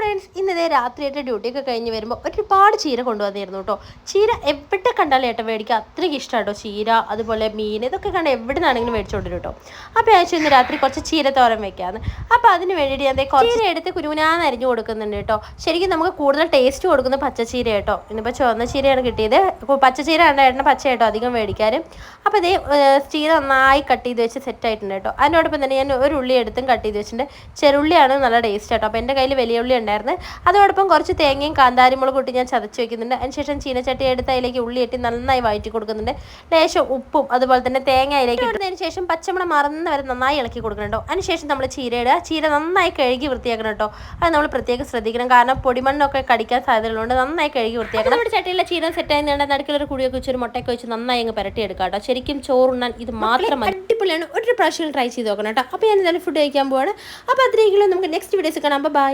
Friends, ഇന്നതേ രാത്രിയായിട്ട് ഡ്യൂട്ടിയൊക്കെ കഴിഞ്ഞ് വരുമ്പോൾ ഒരുപാട് ചീര കൊണ്ടുവന്നിരുന്നു കേട്ടോ. ചീര എവിടെ കണ്ടാലും ഏട്ടൻ മേടിക്കുക, അത്രയ്ക്ക് ഇഷ്ടമാണ് കേട്ടോ ചീര. അതുപോലെ മീൻ, ഇതൊക്കെ കണ്ട് എവിടെ നിന്നാണെങ്കിലും മേടിച്ചുകൊണ്ട് വരും കേട്ടോ. അപ്പോൾ അയച്ചു ഇന്ന് രാത്രി കുറച്ച് ചീര തോരൻ വെക്കാമെന്ന്. അപ്പോൾ അതിന് വേണ്ടിയിട്ട് ഞാൻ കുറച്ച് എടുത്ത് കുരുമുനാന്ന് അരിഞ്ഞു കൊടുക്കുന്നുണ്ട് കേട്ടോ. ശരിക്കും നമുക്ക് കൂടുതൽ ടേസ്റ്റ് കൊടുക്കുന്ന പച്ചച്ചീര കേട്ടോ. ഇന്നിപ്പോൾ ചുവന്ന ചീരയാണ് കിട്ടിയത്. പച്ചച്ചീര ആണ് ഏട്ടന് പച്ച കേട്ടോ അധികം മേടിക്കാറ്. അപ്പോൾ ഇതേ ചീര നന്നായി കട്ട് ചെയ്ത് വെച്ച് സെറ്റായിട്ടുണ്ട് കേട്ടോ. അതിനോടൊപ്പം തന്നെ ഞാൻ ഒരു ഉള്ളി എടുത്തും കട്ട് ചെയ്ത് വെച്ചിട്ടുണ്ട്. ചെറുള്ളിയാണ് നല്ല ടേസ്റ്റ് കേട്ടോ. അപ്പോൾ എൻ്റെ കയ്യിൽ വലിയ ഉള്ളി ഉണ്ടായിരുന്നു. അതോടൊപ്പം കുറച്ച് തേങ്ങയും കാന്താരിമുളക് കൂട്ടി ഞാൻ ചതച്ച് വെക്കുന്നുണ്ട്. അതിനുശേഷം ചീനച്ചട്ടി എടുത്ത് അതിലേക്ക് ഉള്ളി ഇട്ട് നന്നായി വഴറ്റി കൊടുക്കുന്നുണ്ട്. ലേശം ഉപ്പും അതുപോലെ തന്നെ തേങ്ങ അതിലേക്ക് ഇട്ടതിന് ശേഷം പച്ചമണം മറന്ന് വരെ നന്നായി ഇളക്കി കൊടുക്കണം. അതിനുശേഷം നമ്മൾ ചീര ഇടുക. ചീര നന്നായി കഴുകി വൃത്തിയാക്കണം കേട്ടോ. അത് നമ്മൾ പ്രത്യേകം ശ്രദ്ധിക്കണം, കാരണം പൊടിമണ്ണൊക്കെ കടിക്കാൻ സാധ്യതകളുണ്ട്. നന്നായി കഴുകി വൃത്തിയാക്കണം. നമ്മുടെ ചട്ടിയിലെ ചീര സെറ്റായി നടുക്കിലൊരു കുടിയൊക്കെ വെച്ച് ഒരു മുട്ടയൊക്കെ വെച്ച് നന്നായി അങ്ങ് പുരട്ടിയെടുക്കാം കേട്ടോ. ശരിക്കും ചോറുണ്ണാൻ ഇത് മാത്രം അടിപൊളിയാണ്. ഒരു പ്രാവശ്യം ട്രൈ ചെയ്ത് നോക്കണം കേട്ടോ. അപ്പോൾ ഞാൻ എന്തായാലും ഫുഡ് കഴിക്കാൻ പോവാണ്. അപ്പോൾ അത്രയെങ്കിലും നമുക്ക് നെക്സ്റ്റ് വീഡിയോസ് കാണാം. ബൈ.